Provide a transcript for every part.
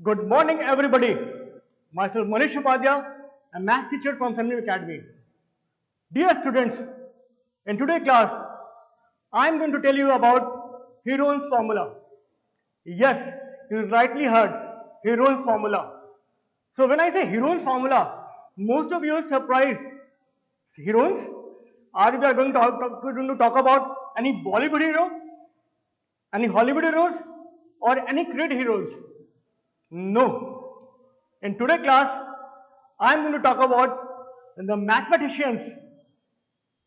Good morning, everybody. Myself Manish Upadhyay, a math teacher from Sanjeev Academy. Dear students, in today's class, I am going to tell you about Heron's formula. Yes, you rightly heard, Heron's formula. So when I say Heron's formula, most of you are surprised. Heroes? Are we going to talk about any Bollywood hero, any Hollywood heroes, or any great heroes? No. In today's class, I am going to talk about the mathematicians,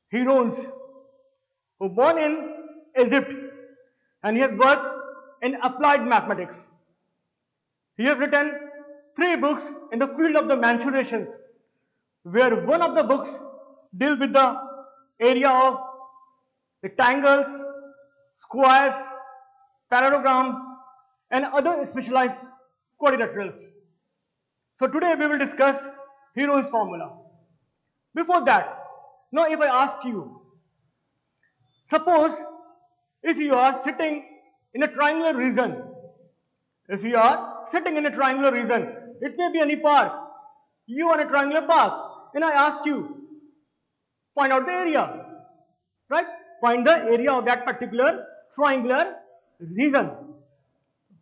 heroes, who born in Egypt, and he has worked in applied mathematics. He has written 3 books in the field of the mensurations, where one of the books deal with the area of rectangles, squares, parallelogram, and other specialized quadrilaterals. So today we will discuss Heron's formula. Before that, now if I ask you, suppose if you are sitting in a triangular region, if you are sitting in a triangular region, it may be any park, you are in a triangular park, and I ask you, find out the area, right? Find the area of that particular triangular region.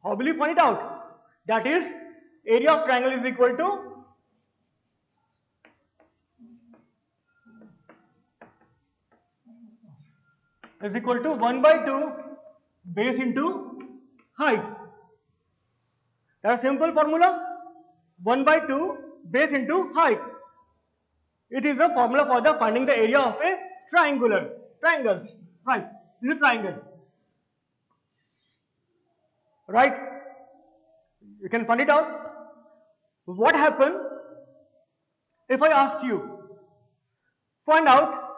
How will you find it out? That is, area of triangle is equal to 1 by 2 base into height. That's a simple formula. 1 by 2 base into height. It is the formula for the finding the area of a triangles. Right. This is a triangle. Right. You can find it out. What happened if I ask you, find out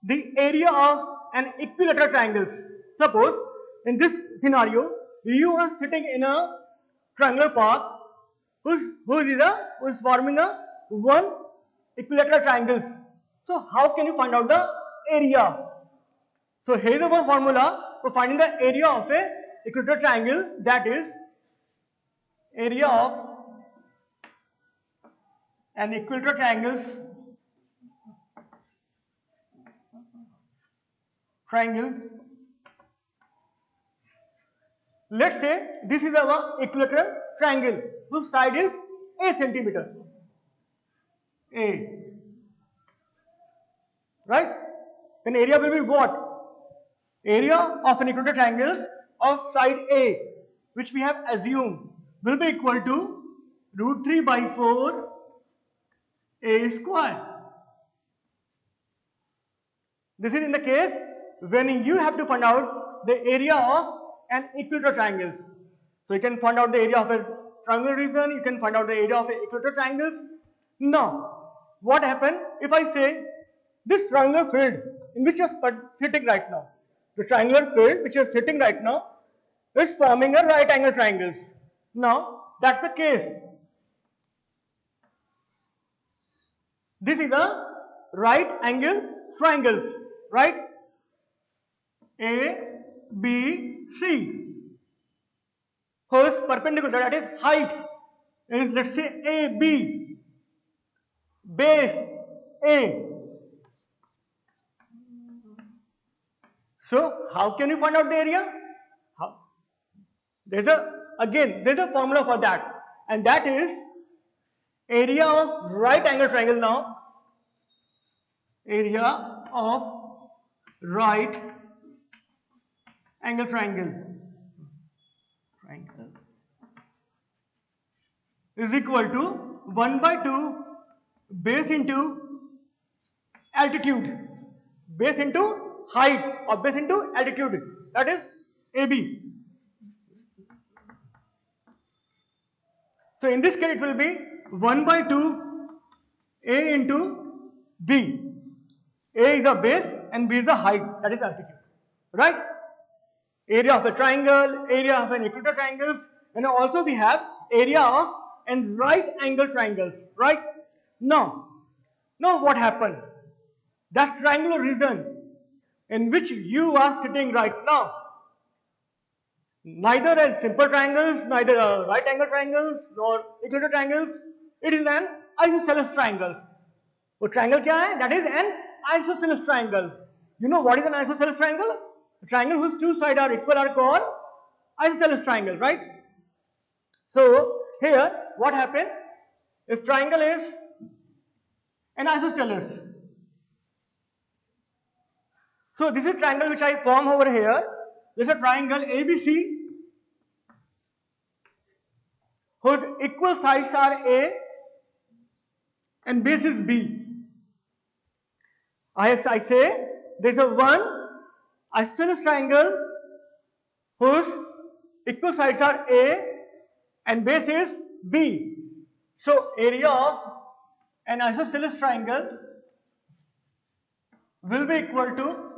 the area of an equilateral triangle. Suppose in this scenario, you are sitting in a triangular park who is forming a one equilateral triangles. So how can you find out the area? So here is the one formula for finding the area of a equilateral triangle, that is area of an equilateral triangle. Let's say this is our equilateral triangle whose side is a centimeter. A. Right? Then area will be what? Area of an equilateral triangle of side A, which we have assumed, will be equal to root 3 by 4 A square. This is in the case when you have to find out the area of an equilateral triangle. So you can find out the area of a triangular region, you can find out the area of an equilateral triangles. Now, what happened if I say this triangular field in which you are sitting right now, the triangular field which you are sitting right now is forming a right angle triangles. Now, that's the case. This is a right angle triangles, right? A, B, C. Whose perpendicular, that is height, is let's say AB, base A. So how can you find out the area? How? There's a formula for that, and that is area of right angle triangle. Now, area of right angle triangle is equal to 1 by 2 base into altitude, base into height, or base into altitude, that is AB. So in this case it will be 1 by 2 A into B. A is a base and B is a height, that is altitude. Right? Area of the triangle, area of an equilateral triangles, and also we have area of and right angle triangles. Right? Now what happened? That triangular region in which you are sitting right now, neither a simple triangles, neither right angle triangles nor equilateral triangles. It is an isosceles triangle. वो triangle क्या है? That is an isosceles triangle. You know what is an isosceles triangle? A triangle whose two sides are equal are called isosceles triangle, right? So here what happened? If triangle is an isosceles, so this is triangle which I form over here. This is a triangle ABC whose equal sides are A and base is B. I say there is a one isosceles triangle whose equal sides are A and base is B. So area of an isosceles triangle will be equal to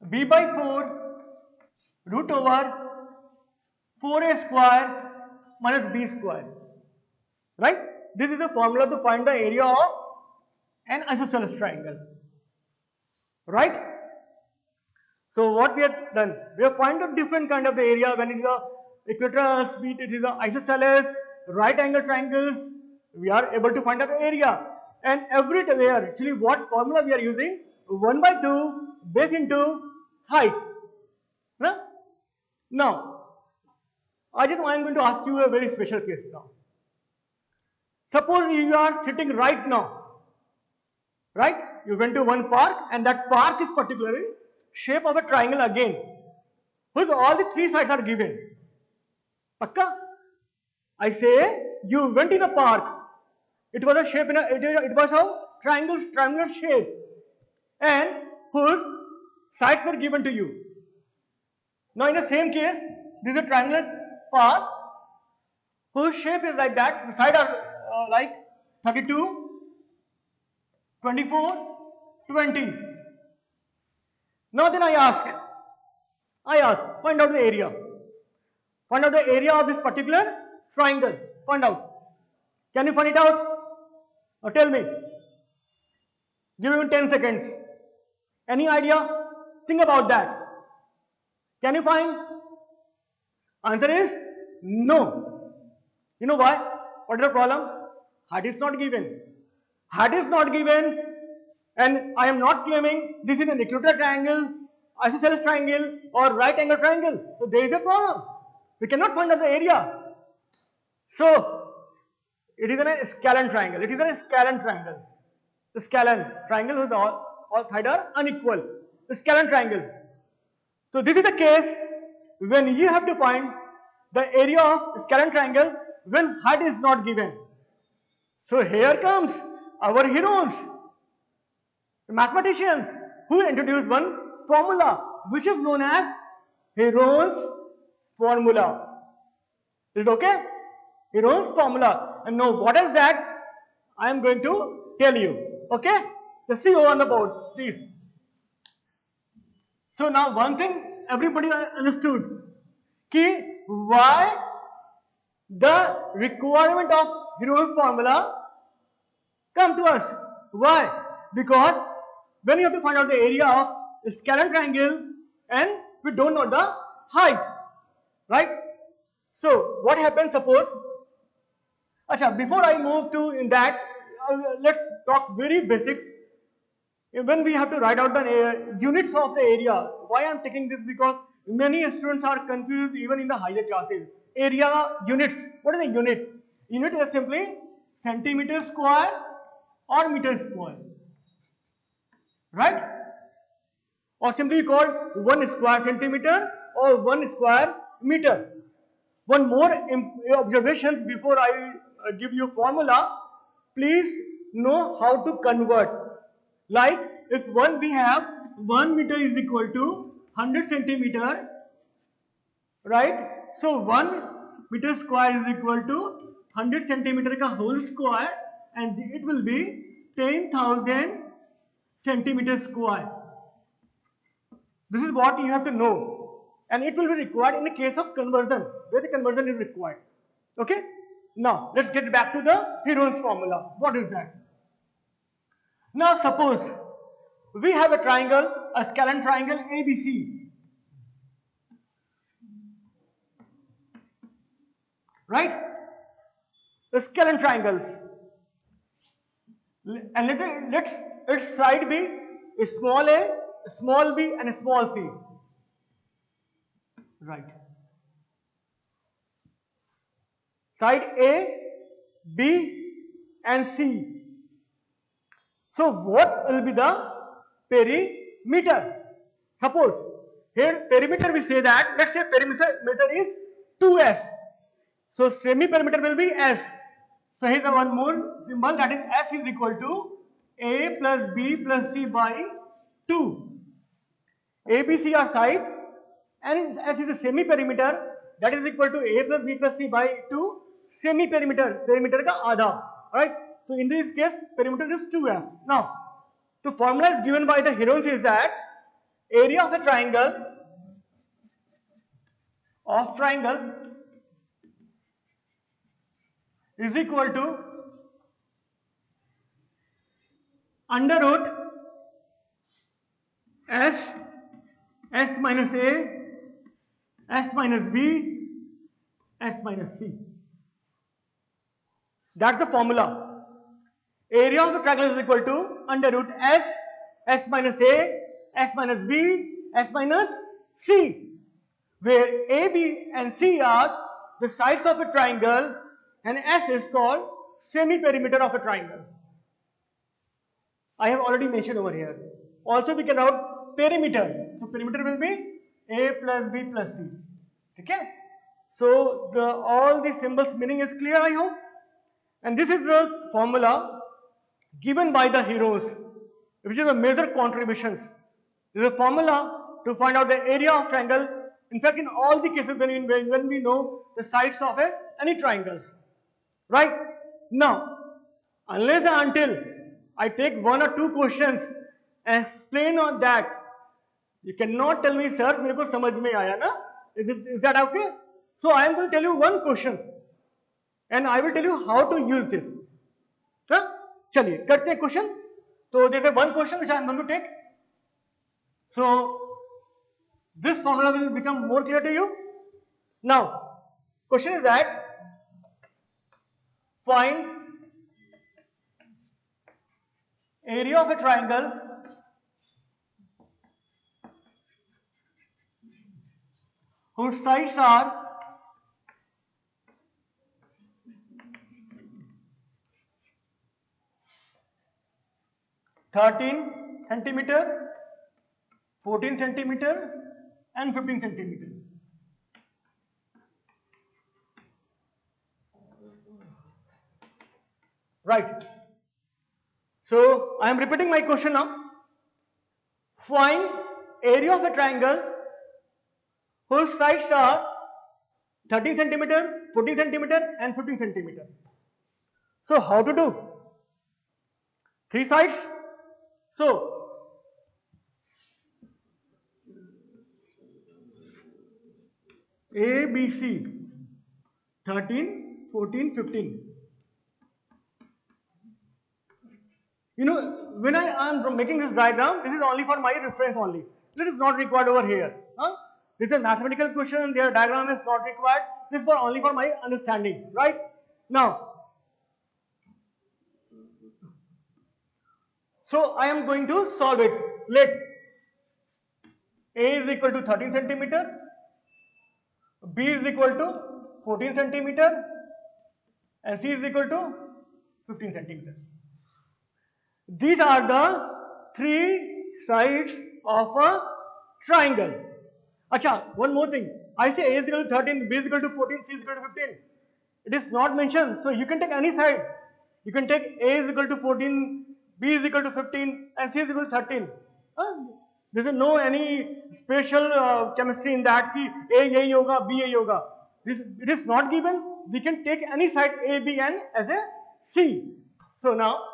B by 4 root over 4A square minus B square. Right? This is the formula to find the area of an isosceles triangle. Right? So what we have done, we have found a different kind of the area when it is a equilateral, it is a isosceles, right angle triangles, we are able to find out the area. And everywhere, actually what formula we are using? 1 by 2 base into height. Huh? Now, I am going to ask you a very special case now. Suppose you are sitting right now, right? You went to one park and that park is particularly shape of a triangle again, whose all the three sides are given. Pakka? I say you went in a park. It was a shape in it was a triangular shape, and whose sides were given to you. Now in the same case, this is a triangular park whose shape is like that. The sides are like 32, 24, 20. Now then I ask, find out the area. Find out the area of this particular triangle. Find out. Can you find it out? Or tell me. Give me 10 seconds. Any idea? Think about that. Can you find? Answer is no. You know why? What is the problem? Height is not given. Height is not given, and I am not claiming this is an equilateral triangle, isosceles triangle, or right angle triangle. So there is a problem. We cannot find out the area. So it is a scalene triangle. It is a scalene triangle. The scalene triangle whose all sides are unequal. The scalene triangle. So this is the case when you have to find the area of scalene triangle when height is not given. So here comes our heroes, the mathematicians, who introduced one formula which is known as Heron's formula. Is it okay? Heron's formula. And now what is that? I am going to tell you. Okay? Just see over on the board, please. So now one thing everybody understood, ki why the requirement of Heron's formula come to us. Why? Because when you have to find out the area of a scalene triangle and we don't know the height, right? So what happens, suppose, before I move to in that, let's talk very basics. When we have to write out the units of the area, why I am taking this? Because many students are confused even in the higher classes. Area units, what is a unit? Unit is simply centimeter square or meter square, right? Or simply called 1 square centimeter or 1 square meter. One more observation before I give you formula. Please know how to convert. Like if we have 1 meter is equal to 100 centimeter, right? So 1 meter square is equal to 100 centimeter ka whole square, and it will be 10,000 centimeter square. This is what you have to know, and it will be required in the case of conversion, where the conversion is required. Okay? Now let's get back to the Heron's formula. What is that? Now suppose we have a triangle, a scalene triangle ABC. right? The scalene triangles, and let's its side be a small b, and a small c, right? Side A, B, and C. So what will be the perimeter? Suppose here perimeter we say that, let's say perimeter is 2S. So semi perimeter will be S. So here is one more symbol, that is S is equal to A plus B plus C by 2. A, B, C are side, and S is a semi perimeter, that is equal to A plus B plus C by 2 semi perimeter, perimeter ka आधा, right? So in this case perimeter is 2F. Now the formula is given by the Heron is that area of a triangle is equal to under root S minus A, S minus B, S minus C. That's the formula. Area of the triangle is equal to under root S minus A, S minus B, S minus C, where A, B and C are the sides of a triangle and S is called semi-perimeter of a triangle. I have already mentioned over here. Also we can write perimeter. So perimeter will be A plus B plus C. Okay? So all the symbols meaning is clear, I hope. And this is the formula given by the heroes, which is a major contributions. This is a formula to find out the area of triangle. In fact, in all the cases when we know the sides of any triangles, right? Now, unless and until I take one or two questions and explain on that, you cannot tell me, sir, मेरे को समझ में आया ना? Is that okay? So I am going to tell you one question, and I will tell you how to use this. हाँ? चलिए करते हैं क्वेश्चन. तो there is one question which I am going to take. So this formula will become more clear to you. Now, question is that find area of a triangle whose sides are 13 centimeter, 14 centimeter, and 15 centimeter. Right. So I am repeating my question now. Find area of a triangle whose sides are 13 centimeter, 14 centimeter, and 15 centimeter. So how to do? Three sides. So A, B, C, 13, 14, 15. You know, when I am making this diagram, this is only for my reference only. It is not required over here. Huh? This is a mathematical question, their diagram is not required. This is only for my understanding, right? Now, so I am going to solve it. Let A is equal to 13 centimeter, B is equal to 14 centimeter, and C is equal to 15 centimeter. These are the three sides of a triangle. Acha, one more thing. I say A is equal to 13, B is equal to 14, C is equal to 15. It is not mentioned. So you can take any side. You can take A is equal to 14, B is equal to 15, and C is equal to 13. There is no any special chemistry in that ki A yahi hoga, B yahi hoga. It is not given. We can take any side A, B, and as a C. So now,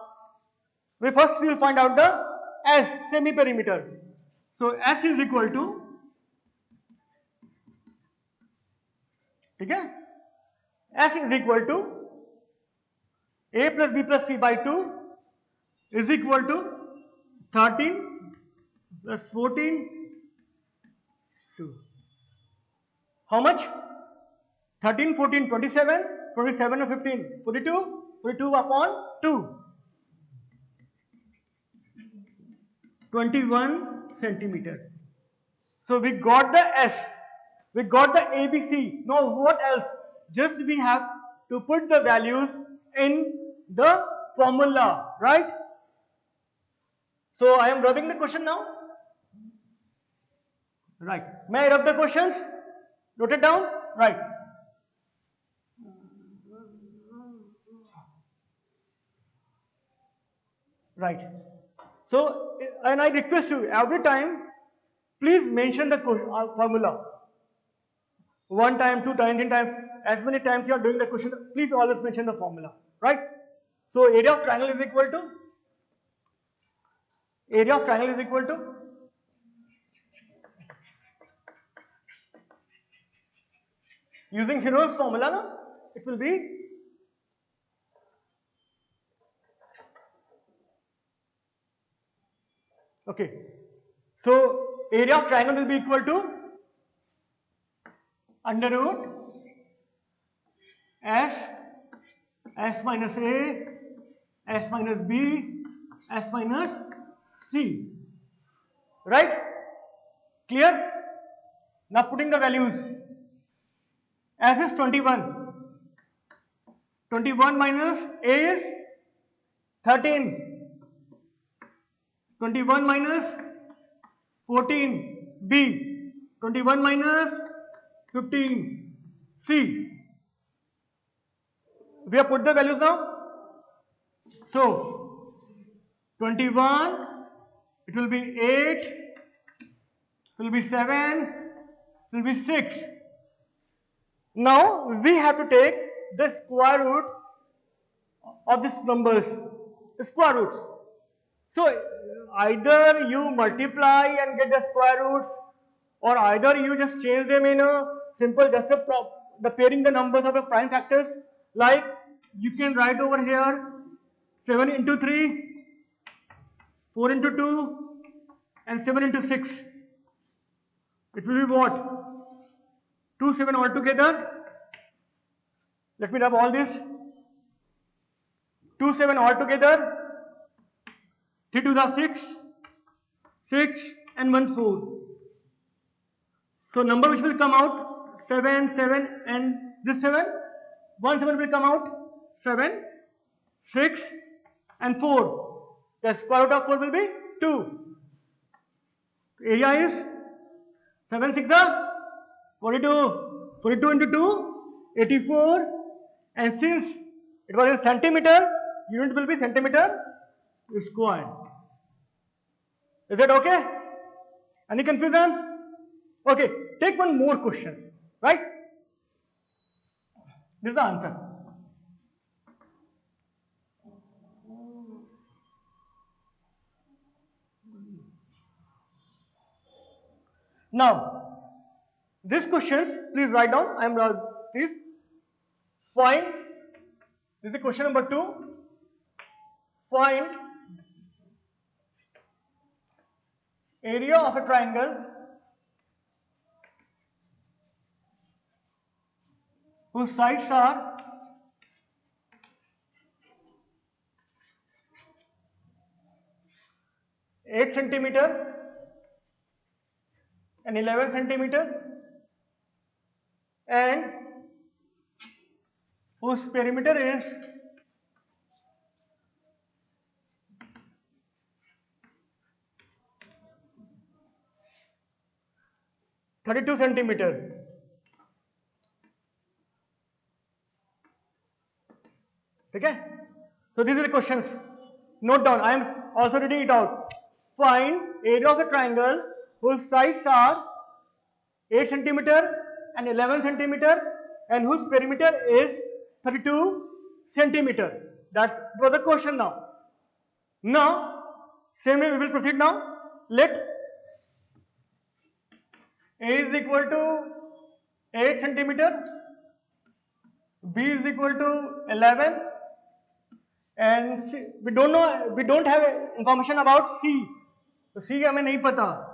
we will find out the S, semi-perimeter. So S is equal to, okay? S is equal to A plus B plus C by 2 is equal to 13 plus 14, 2. How much? 13, 14, 27, 27 or 15, 42, 42 upon 2, 21 centimeter. So we got the S, we got the ABC. Now what else? Just we have to put the values in the formula, right? So I am rubbing the question now. Right. May I rub the questions? Note it down. Right. Right. So, and I request you every time, please mention the formula. One time, two times, 10 times, as many times you are doing the question, please always mention the formula. Right. So, area of triangle is equal to using Heron's formula, no? It will be okay. So area of triangle will be equal to under root S minus A, S minus B, S minus C. Right? Clear? Now putting the values. S is 21. 21 minus A is 13. 21 minus 14 B. 21 minus 15 C. We have put the values now. So 21, it will be 8, it will be 7, it will be 6. Now we have to take the square root of these numbers, the square roots. So either you multiply and get the square roots, or either you just change them in a simple, just the pairing the numbers of the prime factors. Like you can write over here 7 into 3, 4 into 2, and 7 into 6. It will be what? 2, 7 altogether. Let me rub all this. 2, 7 altogether. 3 to the 6, 6 and 1, 4. So number which will come out 7, 7 and this 7. 1, 7 will come out 7, 6 and 4. The square root of 4 will be 2. Area is 7 6 are 42. 42 into 2, 84. And since it was in centimeter, unit will be centimeter square. Is that okay? Any confusion? Okay, take one more questions, right? This is the answer. Now, these questions, please write down. Please find. This is question number 2. Find area of a triangle whose sides are 8 centimeter and 11 centimeter and whose perimeter is 32 centimeter. Okay? So these are the questions. Note down. I am also reading it out. Find area of the triangle whose sides are 8 centimeter and 11 centimeter and whose perimeter is 32 centimeter. That was the question now. Now, same way we will proceed now. Let A is equal to 8 centimeter, B is equal to 11, and C, we don't have information about C. So C हमें नहीं पता.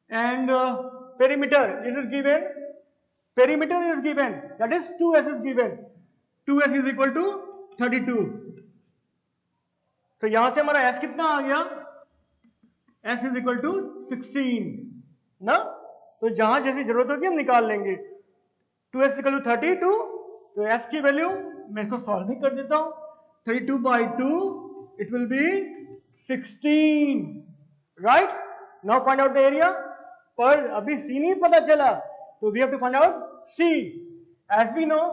And perimeter, it is given Perimeter is given, that is 2s is given. 2s is equal to 32. तो यहां से हमारा s कितना आ गया? s is equal to 16 ना. तो जहां जैसी जरूरत होगी हम निकाल लेंगे. 2s equal to 32. तो s की वैल्यू मैं इसको सॉल्व भी कर देता हूं. 32 by 2 it will be 16, right? Now find out the area. पर अभी c नहीं पता चला, तो we have to find out c. As we know,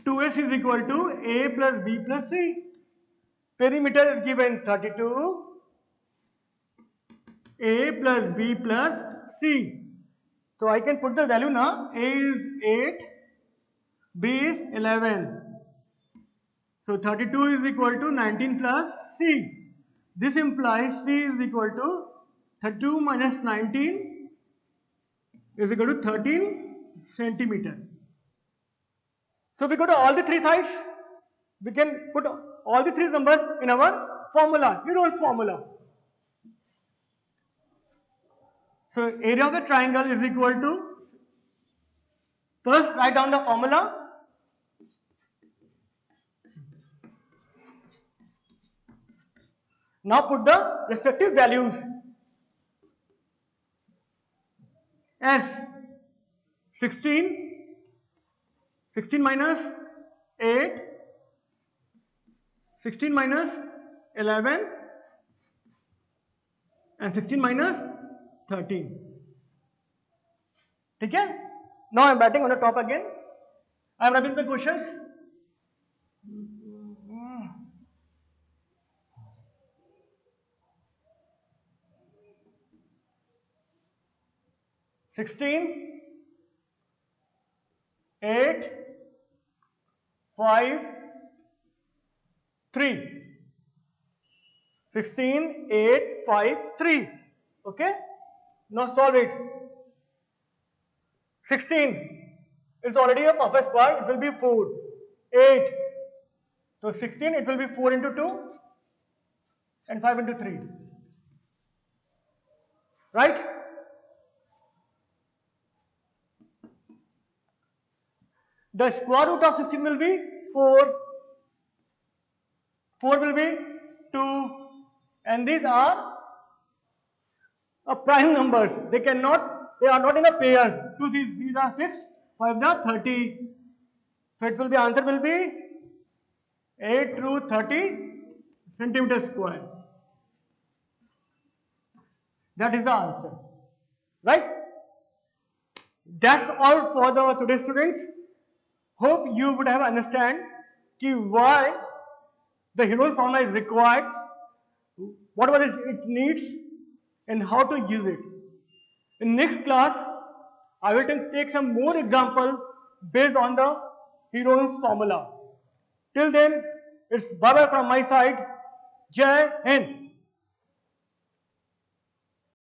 2s is equal to a plus b plus c. Perimeter is given 32, a plus b plus c. So I can put the value now. A is 8, b is 11. So 32 is equal to 19 plus c. This implies c is equal to 32 minus 19 is equal to 13 centimeter. So we go to all the three sides. We can put all the three numbers in our formula, Heron's formula. So area of the triangle is equal to, first write down the formula. Now put the respective values. As 16 minus 8, 16 minus 11 and 16 minus 13. ठीक है? Now I am writing on the top again. I am writing the questions. Sixteen, 8, 5, 3. 16, 8, 5, 3. Okay? Now solve it. 16 is already a perfect square, it will be 4. 8. So 16, it will be 4 into 2 and 5 into 3. Right? The square root of 16 will be 4. 4 will be 2. And these are prime numbers. They are not in a pair. 2 these are fixed. 5 are 30. So it will be, answer will be 8 through 30 centimeter square. That is the answer. Right? That's all for the today's students. Hope you would have understand why the Heron's formula is required, what it needs, and how to use it. In next class, I will take some more example based on the Heron's formula. Till then, it's bye bye from my side. Jai Hind.